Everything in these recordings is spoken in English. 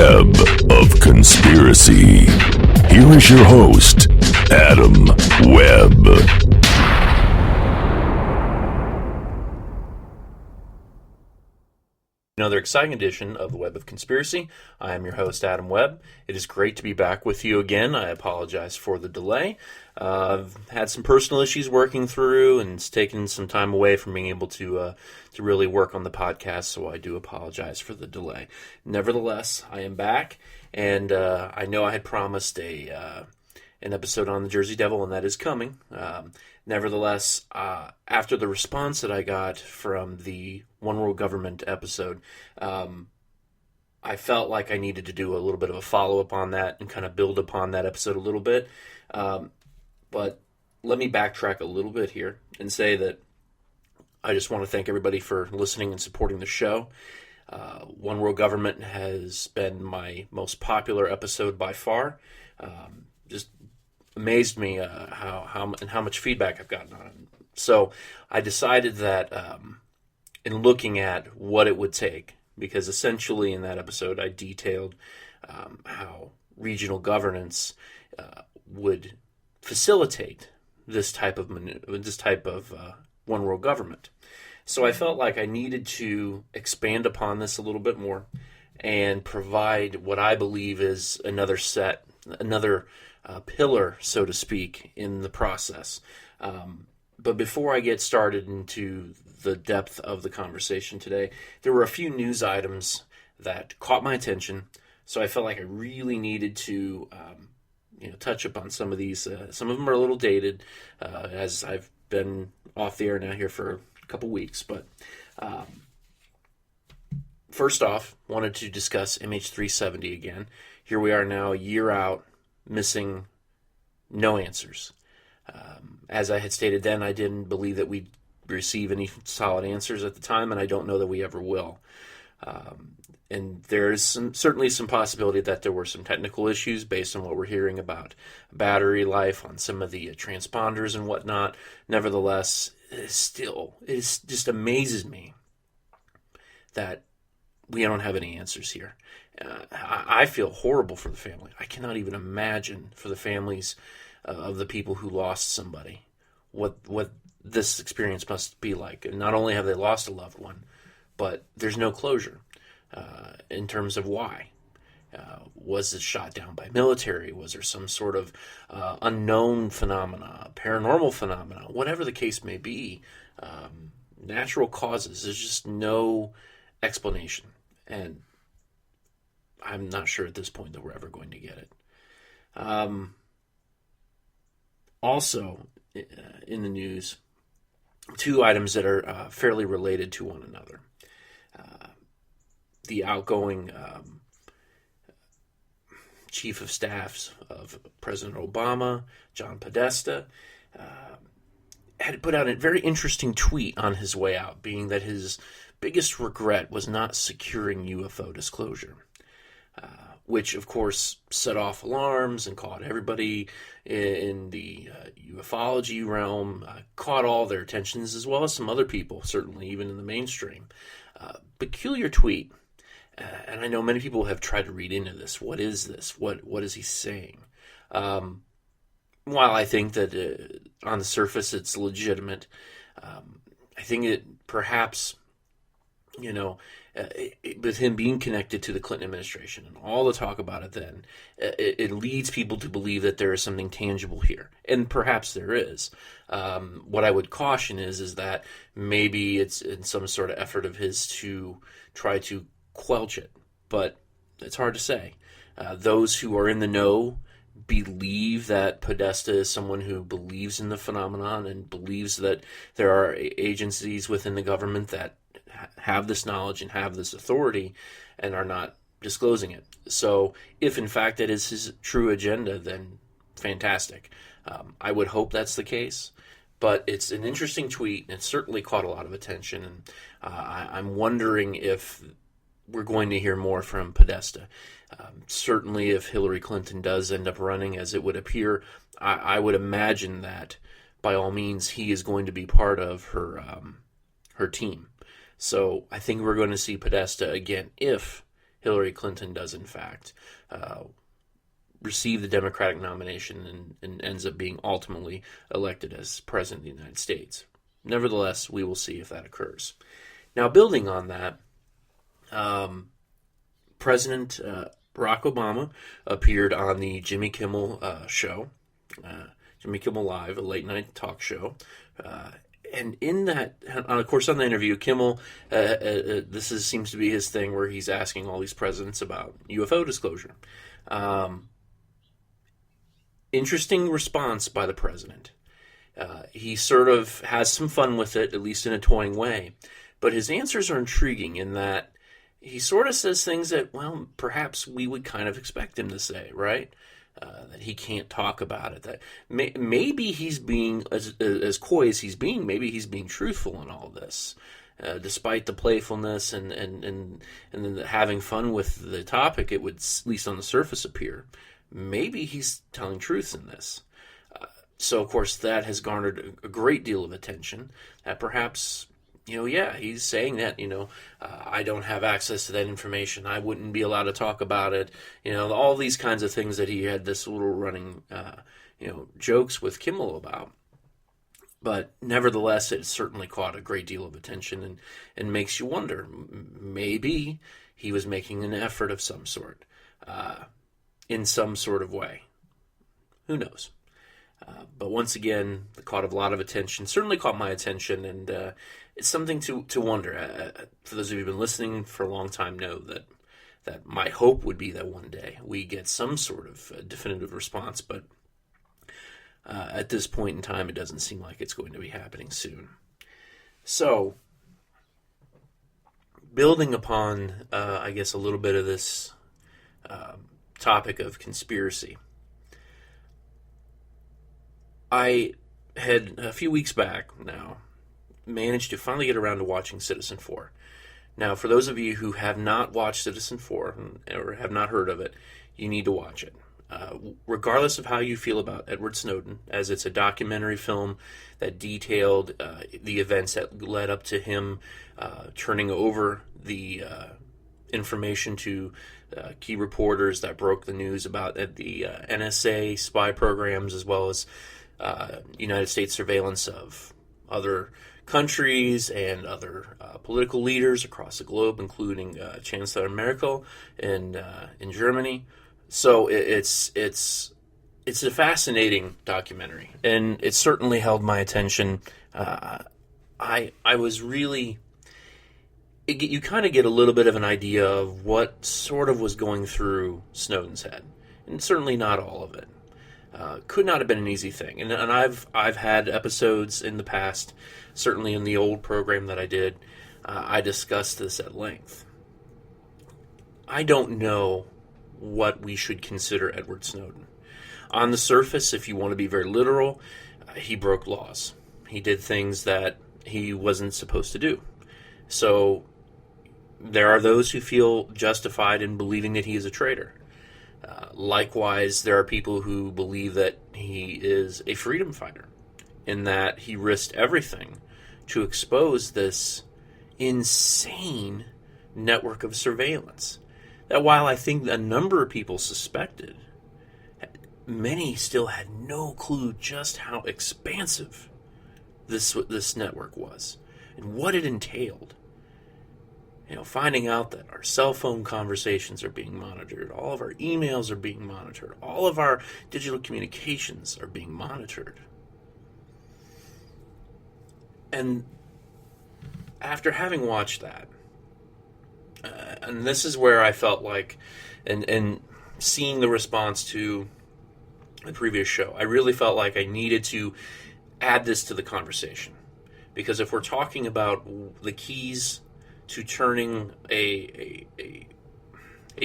Web of Conspiracy. Here is your host, Adam Webb. Another exciting edition of the Web of Conspiracy. I am your host, Adam Webb. It is great to be back with you again. I apologize for the delay. I've had some personal issues working through, and it's taken some time away from being able to really work on the podcast, so I do apologize for the delay. Nevertheless, I am back, and I know I had promised an episode on the Jersey Devil, and that is coming. Nevertheless, after the response that I got from the One World Government episode, I felt like I needed to do a little bit of a follow-up on that and kind of build upon that episode a little bit. But let me backtrack a little bit here and say that I just want to thank everybody for listening and supporting the show. One World Government has been my most popular episode by far. Just amazed me how much feedback I've gotten on it. So I decided that in looking at what it would take, because essentially in that episode I detailed how regional governance would facilitate this type of one world government. So I felt like I needed to expand upon this a little bit more and provide what I believe is another pillar, so to speak, in the process. But before I get started into the depth of the conversation today, there were a few news items that caught my attention, so I felt like I really needed to touch upon some of these. Some of them are a little dated, as I've been off the air now here for a couple weeks. But first off, wanted to discuss MH370 again. Here we are now, a year out, missing no answers. As I had stated then, I didn't believe that we'd receive any solid answers at the time, and I don't know that we ever will. And there's certainly some possibility that there were some technical issues based on what we're hearing about battery life on some of the transponders and whatnot. Nevertheless, it just amazes me that we don't have any answers here. I feel horrible for the family. I cannot even imagine for the families of the people who lost somebody what this experience must be like. And not only have they lost a loved one, but there's no closure in terms of why. Was it shot down by military? Was there some sort of unknown phenomena, paranormal phenomena, whatever the case may be? Natural causes. There's just no explanation. And I'm not sure at this point that we're ever going to get it. Also, in the news, two items that are fairly related to one another. The outgoing chief of staffs of President Obama, John Podesta, had put out a very interesting tweet on his way out, being that his biggest regret was not securing UFO disclosure, which, of course, set off alarms and caught everybody in the ufology realm, caught all their attentions, as well as some other people, certainly even in the mainstream. Peculiar tweet, and I know many people have tried to read into this. What is this? What is he saying? While I think that on the surface it's legitimate, I think it perhaps, with him being connected to the Clinton administration and all the talk about it then, it leads people to believe that there is something tangible here. And perhaps there is. What I would caution is that maybe it's in some sort of effort of his to try to quelch it. But it's hard to say. Those who are in the know believe that Podesta is someone who believes in the phenomenon and believes that there are agencies within the government that have this knowledge and have this authority and are not disclosing it. So if in fact that is his true agenda, then fantastic. I would hope that's the case, but it's an interesting tweet and it certainly caught a lot of attention, and I'm wondering if we're going to hear more from Podesta. Certainly if Hillary Clinton does end up running, as it would appear, I would imagine that by all means he is going to be part of her team. So I think we're going to see Podesta again if Hillary Clinton does, in fact, receive the Democratic nomination and ends up being ultimately elected as President of the United States. Nevertheless, we will see if that occurs. Now, building on that, President Barack Obama appeared on the Jimmy Kimmel show, Jimmy Kimmel Live, a late-night talk show. And in that, of course, on the interview, Kimmel, seems to be his thing where he's asking all these presidents about UFO disclosure. Interesting response by the president. He sort of has some fun with it, at least in a toying way. But his answers are intriguing in that he sort of says things that, well, perhaps we would kind of expect him to say, right? That he can't talk about it. That maybe he's being, as coy as he's being, maybe he's being truthful in all this. Despite the playfulness and then having fun with the topic, it would, at least on the surface, appear. Maybe he's telling truths in this. So, of course, that has garnered a great deal of attention. That perhaps, he's saying that, I don't have access to that information. I wouldn't be allowed to talk about it. All these kinds of things that he had this little running, jokes with Kimmel about. But nevertheless, it certainly caught a great deal of attention and makes you wonder, maybe he was making an effort of some sort, in some sort of way. Who knows? But once again, it caught a lot of attention, certainly caught my attention, and it's something to wonder. For those of you who've been listening for a long time know that my hope would be that one day we get some sort of definitive response, but at this point in time, it doesn't seem like it's going to be happening soon. So, building upon, I guess, a little bit of this topic of conspiracy, I had, a few weeks back now, managed to finally get around to watching Citizen4. Now, for those of you who have not watched Citizen4 or have not heard of it, you need to watch it. Regardless of how you feel about Edward Snowden, as it's a documentary film that detailed the events that led up to him turning over the information to key reporters that broke the news about the NSA spy programs, as well as United States surveillance of other countries and other political leaders across the globe, including Chancellor Merkel in Germany. So it's a fascinating documentary, and it certainly held my attention. I was really... You kind of get a little bit of an idea of what sort of was going through Snowden's head, and certainly not all of it. Could not have been an easy thing, and I've had episodes in the past, certainly in the old program that I did, I discussed this at length. I don't know what we should consider Edward Snowden. On the surface, if you want to be very literal, he broke laws. He did things that he wasn't supposed to do. So there are those who feel justified in believing that he is a traitor. Likewise, there are people who believe that he is a freedom fighter, in that he risked everything to expose this insane network of surveillance. That while I think a number of people suspected, many still had no clue just how expansive this network was and what it entailed. Finding out that our cell phone conversations are being monitored, all of our emails are being monitored, all of our digital communications are being monitored. And after having watched that, and this is where I felt like, and seeing the response to the previous show, I really felt like I needed to add this to the conversation. Because if we're talking about the keys to turning a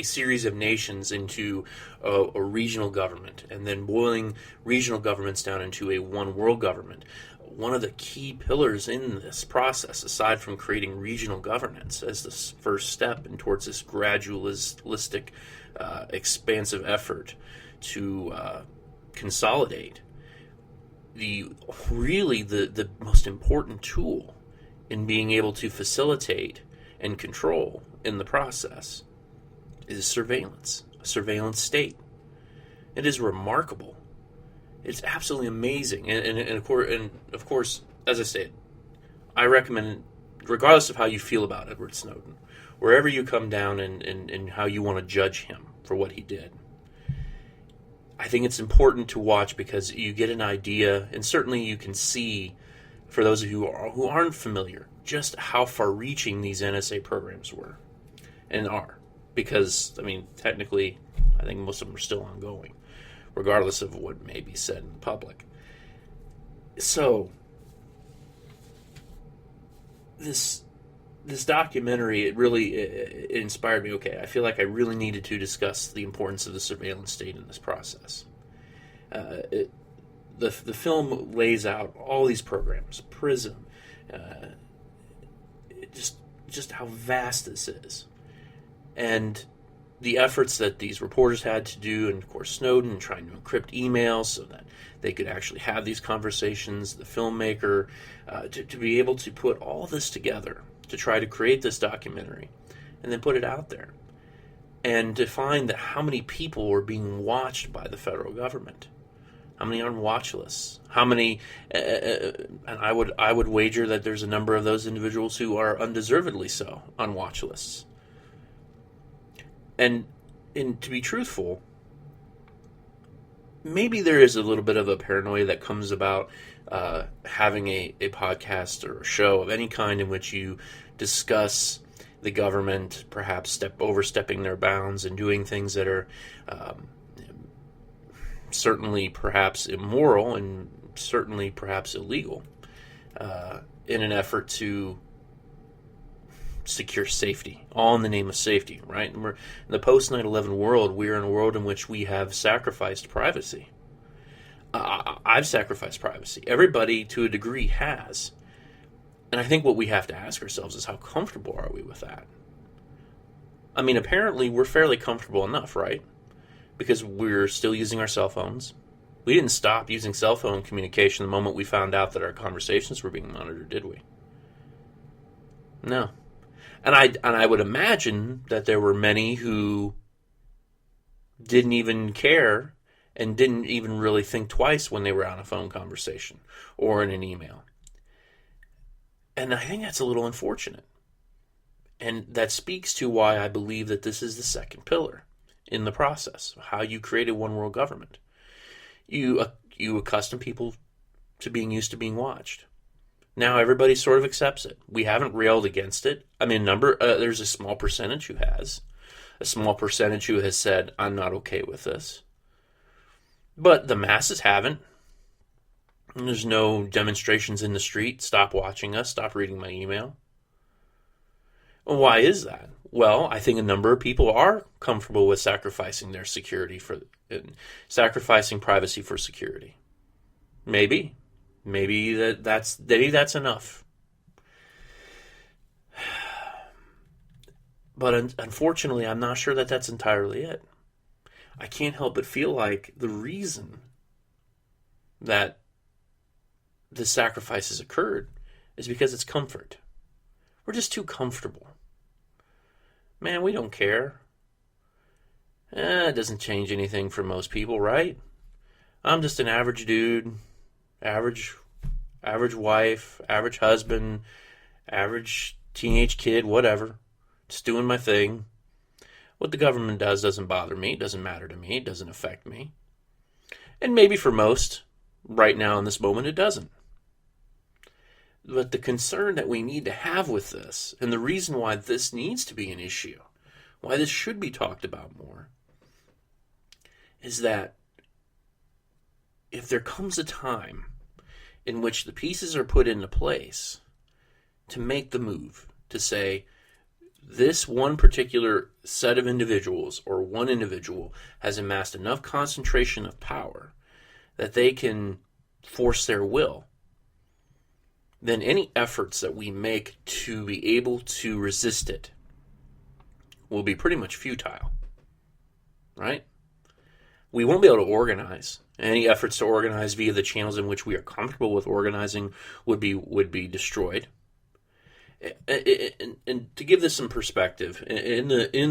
series of nations into a regional government, and then boiling regional governments down into a one world government, one of the key pillars in this process, aside from creating regional governance as the first step and towards this gradualistic, expansive effort to consolidate, the most important tool in being able to facilitate and control in the process is surveillance, a surveillance state. It is remarkable. It's absolutely amazing. And of course, as I said, I recommend, regardless of how you feel about Edward Snowden, wherever you come down and how you want to judge him for what he did, I think it's important to watch because you get an idea, and certainly you can see, for those of you who aren't familiar, just how far-reaching these NSA programs were and are. Because, I mean, technically, I think most of them are still ongoing, regardless of what may be said in public. So, this documentary, it inspired me. Okay, I feel like I really needed to discuss the importance of the surveillance state in this process. The film lays out all these programs, PRISM, just how vast this is, and the efforts that these reporters had to do, and of course Snowden trying to encrypt emails so that they could actually have these conversations, the filmmaker, to be able to put all this together to try to create this documentary and then put it out there, and to find that how many people were being watched by the federal government, how many on watch lists, how many, and I would wager that there's a number of those individuals who are undeservedly so on watch lists. And to be truthful, maybe there is a little bit of a paranoia that comes about having a podcast or a show of any kind in which you discuss the government perhaps overstepping their bounds and doing things that are certainly perhaps immoral and certainly perhaps illegal in an effort to secure safety, all in the name of safety, right? And we're in the post 9/11 world. We're in a world in which we have sacrificed privacy. I've sacrificed privacy. Everybody, to a degree, has. And I think what we have to ask ourselves is, how comfortable are we with that? I mean, apparently we're fairly comfortable enough, right? Because we're still using our cell phones. We didn't stop using cell phone communication the moment we found out that our conversations were being monitored, did we? No. And I would imagine that there were many who didn't even care and didn't even really think twice when they were on a phone conversation or in an email. And I think that's a little unfortunate. And that speaks to why I believe that this is the second pillar in the process, how you create a one world government. You accustom people to being used to being watched. Now everybody sort of accepts it. We haven't railed against it. I mean, there's a small percentage who has. A small percentage who has said, I'm not okay with this. But the masses haven't. And there's no demonstrations in the street. Stop watching us. Stop reading my email. Well, why is that? Well, I think a number of people are comfortable with sacrificing their security sacrificing privacy for security. Maybe that's enough. But unfortunately, I'm not sure that that's entirely it. I can't help but feel like the reason that the sacrifices occurred is because it's comfort. We're just too comfortable. Man, we don't care. It doesn't change anything for most people, right? I'm just an average dude, average wife, average husband, average teenage kid, whatever. Just doing my thing. What the government does doesn't bother me. It doesn't matter to me. It doesn't affect me. And maybe for most, right now in this moment, it doesn't. But the concern that we need to have with this, and the reason why this needs to be an issue, why this should be talked about more, is that if there comes a time in which the pieces are put into place to make the move, to say, this one particular set of individuals or one individual has amassed enough concentration of power that they can force their will, then any efforts that we make to be able to resist it will be pretty much futile, right? We won't be able to organize. Any efforts to organize via the channels in which we are comfortable with organizing would be destroyed. And to give this some perspective, in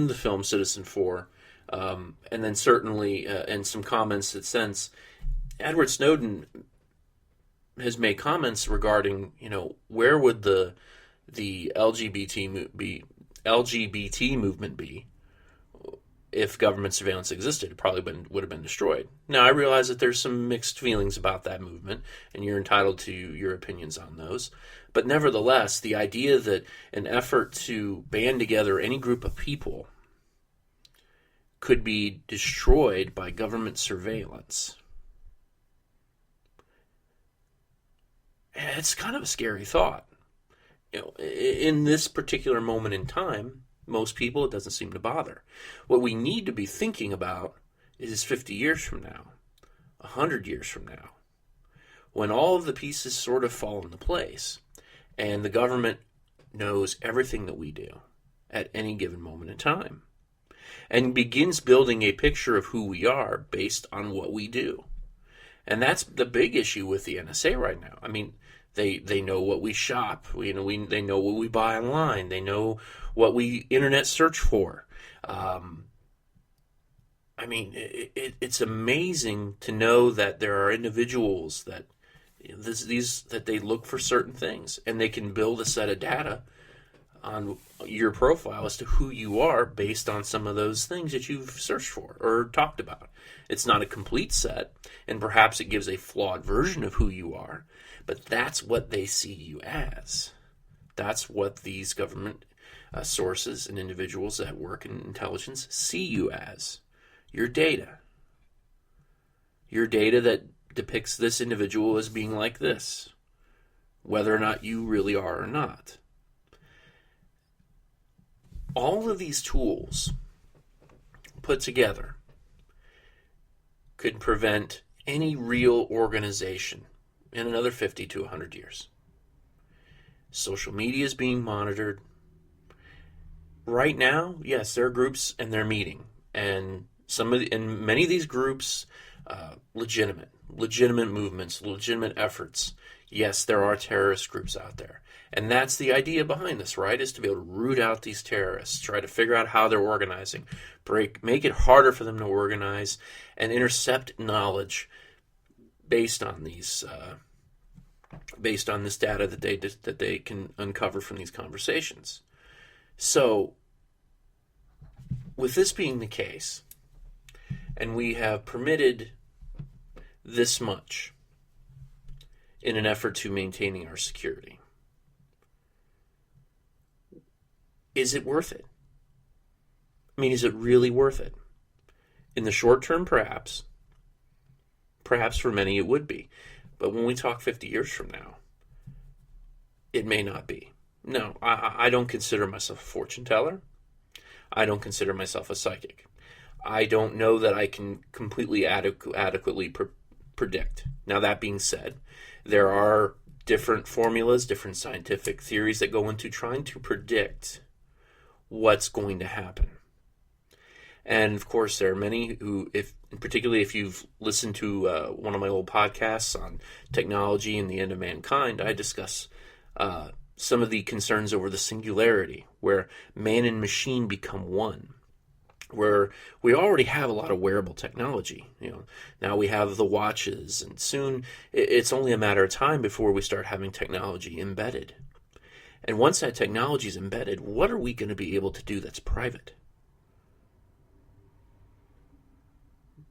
the film Citizen 4, and then certainly in some comments since, Edward Snowden has made comments regarding, where would the LGBT movement be if government surveillance existed? It probably would have been destroyed. Now, I realize that there's some mixed feelings about that movement, and you're entitled to your opinions on those. But nevertheless, the idea that an effort to band together any group of people could be destroyed by government surveillance, it's kind of a scary thought. In this particular moment in time, most people, it doesn't seem to bother. What we need to be thinking about is 50 years from now, 100 years from now, when all of the pieces sort of fall into place and the government knows everything that we do at any given moment in time and begins building a picture of who we are based on what we do. And that's the big issue with the NSA right now. I mean, they know what we shop. They know what we buy online. They know what we internet search for. It's amazing to know that there are individuals that that they look for certain things, and they can build a set of data on your profile as to who you are based on some of those things that you've searched for or talked about. It's not a complete set, and perhaps it gives a flawed version of who you are, but that's what they see you as. That's what these government sources and individuals that work in intelligence see you as. Your data. Your data that depicts this individual as being like this, whether or not you really are or not. All of these tools put together could prevent any real organization in another 50 to 100 years. Social media is being monitored. Right now, yes, there are groups and they're meeting, and many of these groups, legitimate movements, legitimate efforts. Yes, there are terrorist groups out there. And that's the idea behind this, right? Is to be able to root out these terrorists, try to figure out how they're organizing, make it harder for them to organize, and intercept knowledge based on this data that they can uncover from these conversations. So, with this being the case, and we have permitted this much in an effort to maintaining our security, is it worth it? I mean, is it really worth it? In the short term, perhaps. Perhaps for many it would be. But when we talk 50 years from now, it may not be. No, I don't consider myself a fortune teller. I don't consider myself a psychic. I don't know that I can completely adequately predict. Now, that being said, there are different formulas, different scientific theories that go into trying to predict what's going to happen. And of course, there are many who, particularly if you've listened to one of my old podcasts on technology and the end of mankind, I discuss some of the concerns over the singularity, where man and machine become one, where we already have a lot of wearable technology. Now we have the watches, and soon it's only a matter of time before we start having technology embedded. And once that technology is embedded, what are we going to be able to do that's private?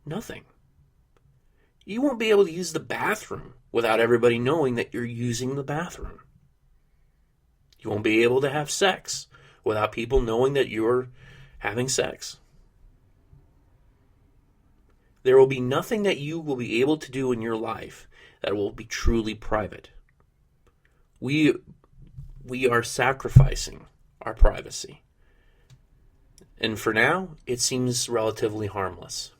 Nothing. You won't be able to use the bathroom without everybody knowing that you're using the bathroom. You won't be able to have sex without people knowing that you're having sex. There will be nothing that you will be able to do in your life that will be truly private. We are sacrificing our privacy. And for now, it seems relatively harmless.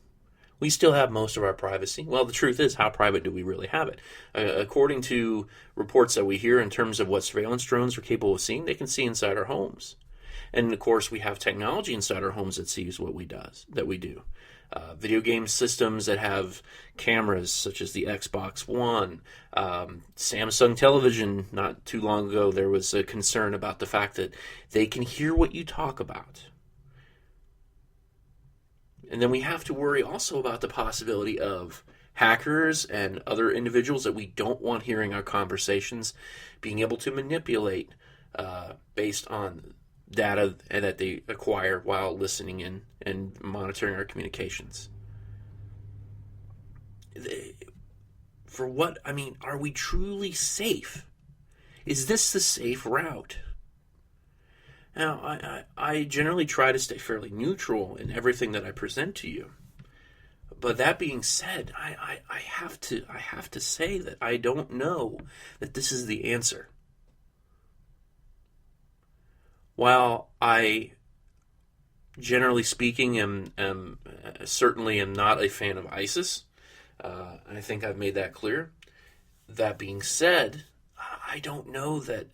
We still have most of our privacy. Well, the truth is, how private do we really have it? According to reports that we hear in terms of what surveillance drones are capable of seeing, they can see inside our homes. And of course, we have technology inside our homes that sees what we do. video game systems that have cameras, such as the Xbox One, Samsung television. Not too long ago, there was a concern about the fact that they can hear what you talk about. And then we have to worry also about the possibility of hackers and other individuals that we don't want hearing our conversations being able to manipulate based on data that they acquire while listening in and monitoring our communications. For what? I mean, are we truly safe? Is this the safe route? Now, I generally try to stay fairly neutral in everything that I present to you. But that being said, I have to say that I don't know that this is the answer. While I, generally speaking, am certainly am not a fan of ISIS, I think I've made that clear. That being said, I don't know that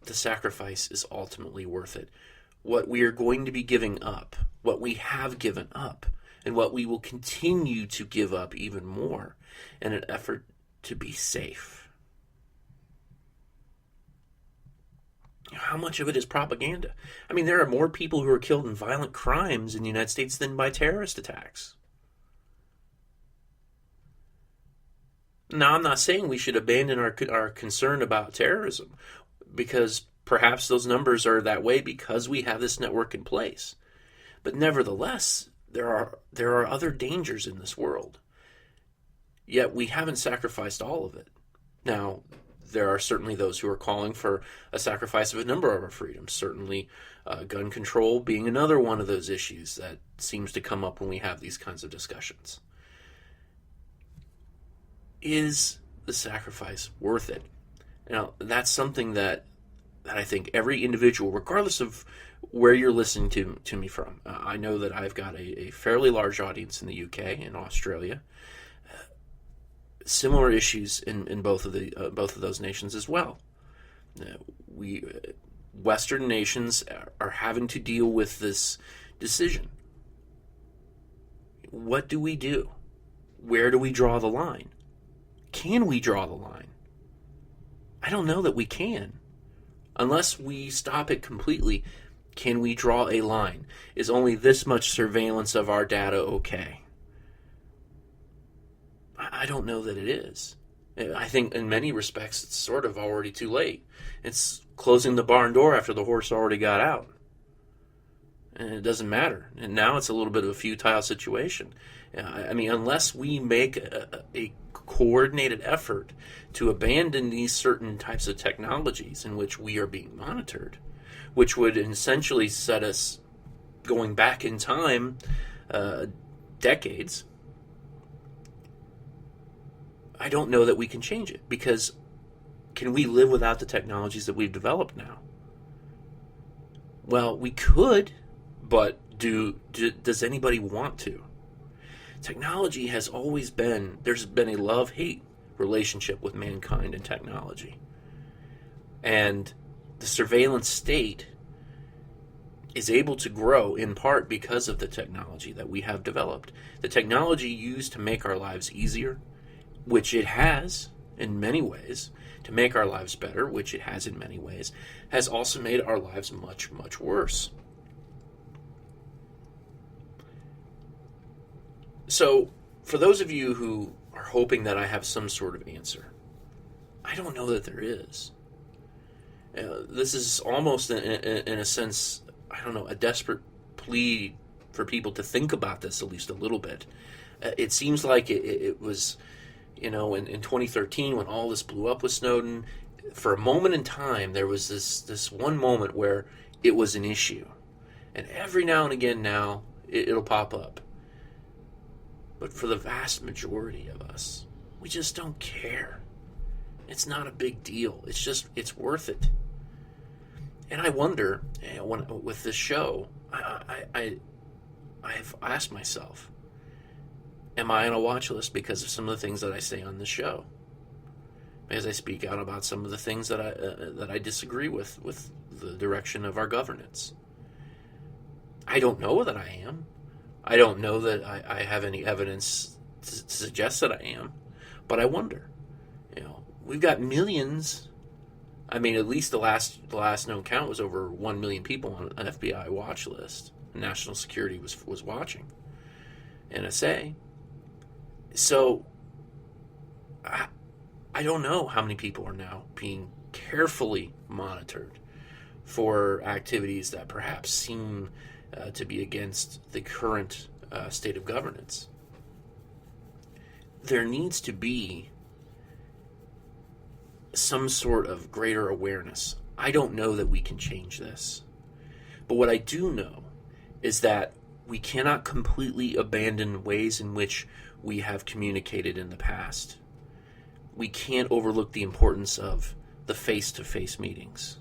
the sacrifice is ultimately worth it. What we are going to be giving up, what we have given up, and what we will continue to give up even more in an effort to be safe. How much of it is propaganda? I mean, there are more people who are killed in violent crimes in the United States than by terrorist attacks. Now, I'm not saying we should abandon our concern about terrorism, because perhaps those numbers are that way because we have this network in place. But nevertheless, there are other dangers in this world. Yet we haven't sacrificed all of it. Now, there are certainly those who are calling for a sacrifice of a number of our freedoms. Certainly, gun control being another one of those issues that seems to come up when we have these kinds of discussions. Is the sacrifice worth it? Now, that's something that I think every individual, regardless of where you're listening to me from, I know that I've got a fairly large audience in the UK and Australia. Similar issues in both of those nations as well. Western nations are having to deal with this decision. What do we do? Where do we draw the line? Can we draw the line? I don't know that we can. Unless we stop it completely, can we draw a line? Is only this much surveillance of our data okay? I don't know that it is. I think in many respects it's sort of already too late. It's closing the barn door after the horse already got out. And it doesn't matter. And now it's a little bit of a futile situation. I mean, unless we make a coordinated effort to abandon these certain types of technologies in which we are being monitored, which would essentially set us going back in time decades, I don't know that we can change it, because can we live without the technologies that we've developed now? Well, we could, but does anybody want to? Technology has always been, there's been a love-hate relationship with mankind and technology. And the surveillance state is able to grow in part because of the technology that we have developed. The technology used to make our lives easier, which it has in many ways, to make our lives better, which it has in many ways, has also made our lives much, much worse. So, for those of you who are hoping that I have some sort of answer, I don't know that there is. This is almost, in a sense, I don't know, a desperate plea for people to think about this at least a little bit. It seems like it was, in 2013 when all this blew up with Snowden, for a moment in time there was this one moment where it was an issue. And every now and again now, it'll pop up. But for the vast majority of us, we just don't care. It's not a big deal. It's worth it. And I wonder, with this show, I've asked myself, am I on a watch list because of some of the things that I say on this show? Because I speak out about some of the things that I disagree with the direction of our governance. I don't know that I am. I don't know that I have any evidence to suggest that I am, but I wonder. We've got millions. I mean, at least the last known count was over 1 million people on an FBI watch list. National Security was watching. NSA. So, I don't know how many people are now being carefully monitored for activities that perhaps seem to be against the current state of governance. There needs to be some sort of greater awareness. I don't know that we can change this. But what I do know is that we cannot completely abandon ways in which we have communicated in the past. We can't overlook the importance of the face-to-face meetings.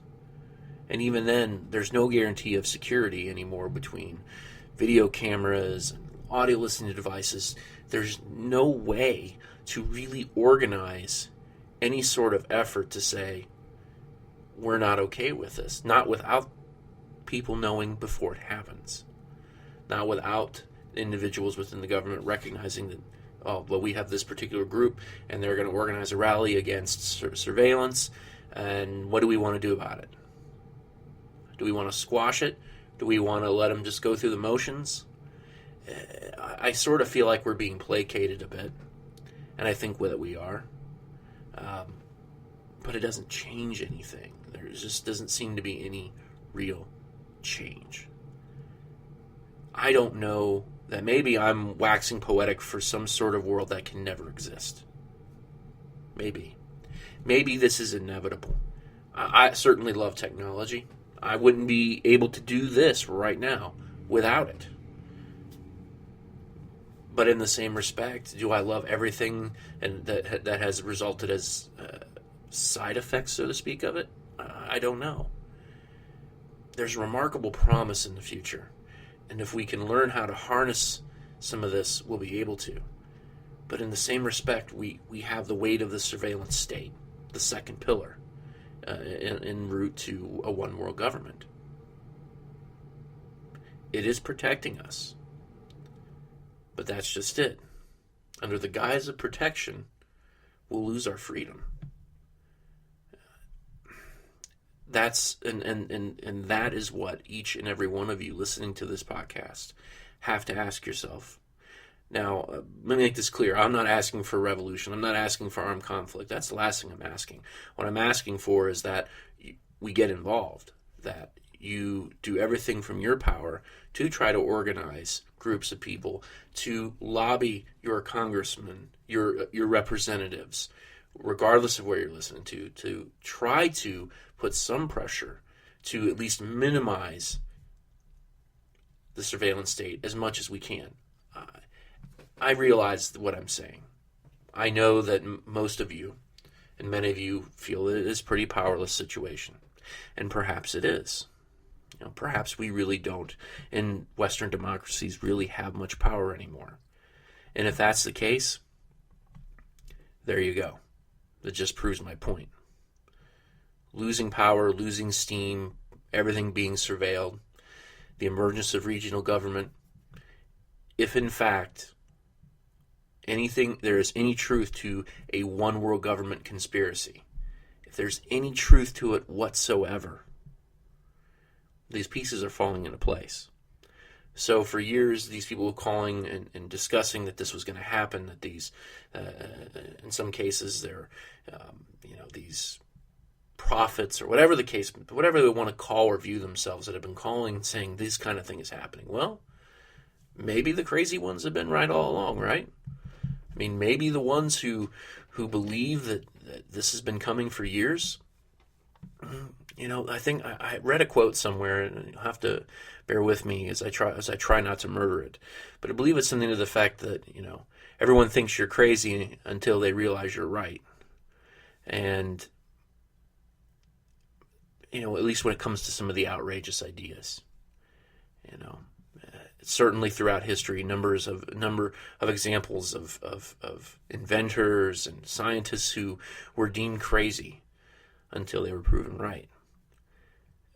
And even then, there's no guarantee of security anymore between video cameras and audio listening devices. There's no way to really organize any sort of effort to say, we're not okay with this. Not without people knowing before it happens. Not without individuals within the government recognizing that, we have this particular group and they're going to organize a rally against surveillance, and what do we want to do about it? Do we want to squash it? Do we want to let them just go through the motions? I sort of feel like we're being placated a bit, and I think that we are. But it doesn't change anything. There just doesn't seem to be any real change. I don't know, that maybe I'm waxing poetic for some sort of world that can never exist. Maybe. Maybe this is inevitable. I certainly love technology. I wouldn't be able to do this right now without it. But in the same respect, do I love everything that has resulted as side effects, so to speak, of it? I don't know. There's remarkable promise in the future. And if we can learn how to harness some of this, we'll be able to. But in the same respect, we have the weight of the surveillance state, the second pillar, en route to a one-world government. It is protecting us. But that's just it. Under the guise of protection, we'll lose our freedom. That's and that is what each and every one of you listening to this podcast have to ask yourself. Now, let me make this clear. I'm not asking for revolution. I'm not asking for armed conflict. That's the last thing I'm asking. What I'm asking for is that we get involved, that you do everything from your power to try to organize groups of people, to lobby your congressmen, your representatives, regardless of where you're listening to try to put some pressure to at least minimize the surveillance state as much as we can. I realize what I'm saying. I know that most of you and many of you feel that it is a pretty powerless situation, and perhaps it is. Perhaps we really don't, in Western democracies, really have much power anymore. And if that's the case, there you go. That just proves my point. Losing power, losing steam, everything being surveilled, the emergence of regional government. If in fact there is any truth to a one world government conspiracy, if there's any truth to it whatsoever, these pieces are falling into place. So for years, these people were calling and discussing that this was going to happen, that these, in some cases, they're, these prophets or whatever the case, whatever they want to call or view themselves, that have been calling, saying this kind of thing is happening. Well, maybe the crazy ones have been right all along, right? I mean, maybe the ones who believe that this has been coming for years. I think I read a quote somewhere, and you'll have to bear with me as I try not to murder it. But I believe it's something to the effect that, everyone thinks you're crazy until they realize you're right. And, at least when it comes to some of the outrageous ideas, certainly throughout history, number of examples of inventors and scientists who were deemed crazy until they were proven right.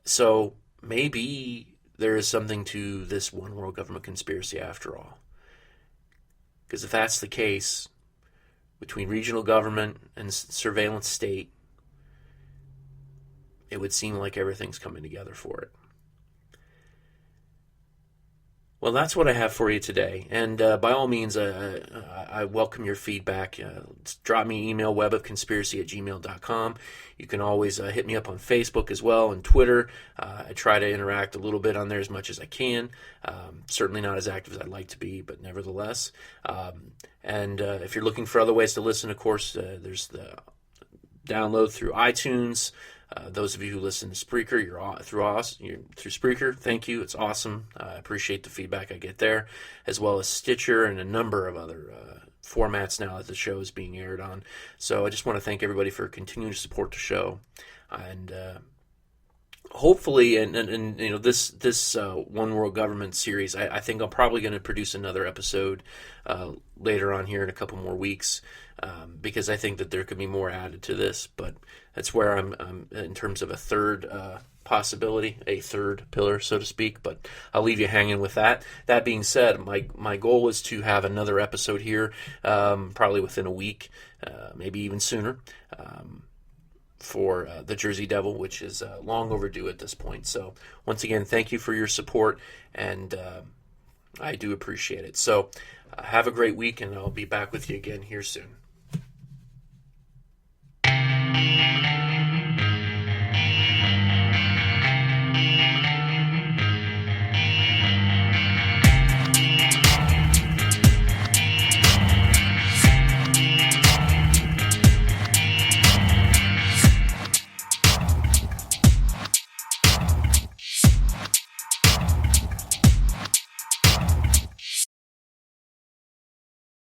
So maybe there is something to this one world government conspiracy after all. Because if that's the case, between regional government and surveillance state, it would seem like everything's coming together for it. Well, that's what I have for you today. And by all means, I welcome your feedback. Drop me an email, webofconspiracy@gmail.com. You can always hit me up on Facebook as well and Twitter. I try to interact a little bit on there as much as I can. Certainly not as active as I'd like to be, but nevertheless. And if you're looking for other ways to listen, of course, there's the download through iTunes. Those of you who listen to Spreaker, you're through Spreaker. Thank you. It's awesome. I appreciate the feedback I get there, as well as Stitcher and a number of other formats now that the show is being aired on. So I just want to thank everybody for continuing to support the show, and hopefully, and you know, this One World Government series, I think I'm probably going to produce another episode later on here in a couple more weeks, because I think that there could be more added to this. But that's where I'm in terms of a third possibility, a third pillar, so to speak. But I'll leave you hanging with that. That being said, my goal is to have another episode here, probably within a week, maybe even sooner. For the Jersey Devil, which is long overdue at this point. So once again, thank you for your support, and I do appreciate it. So have a great week, and I'll be back with you again here soon.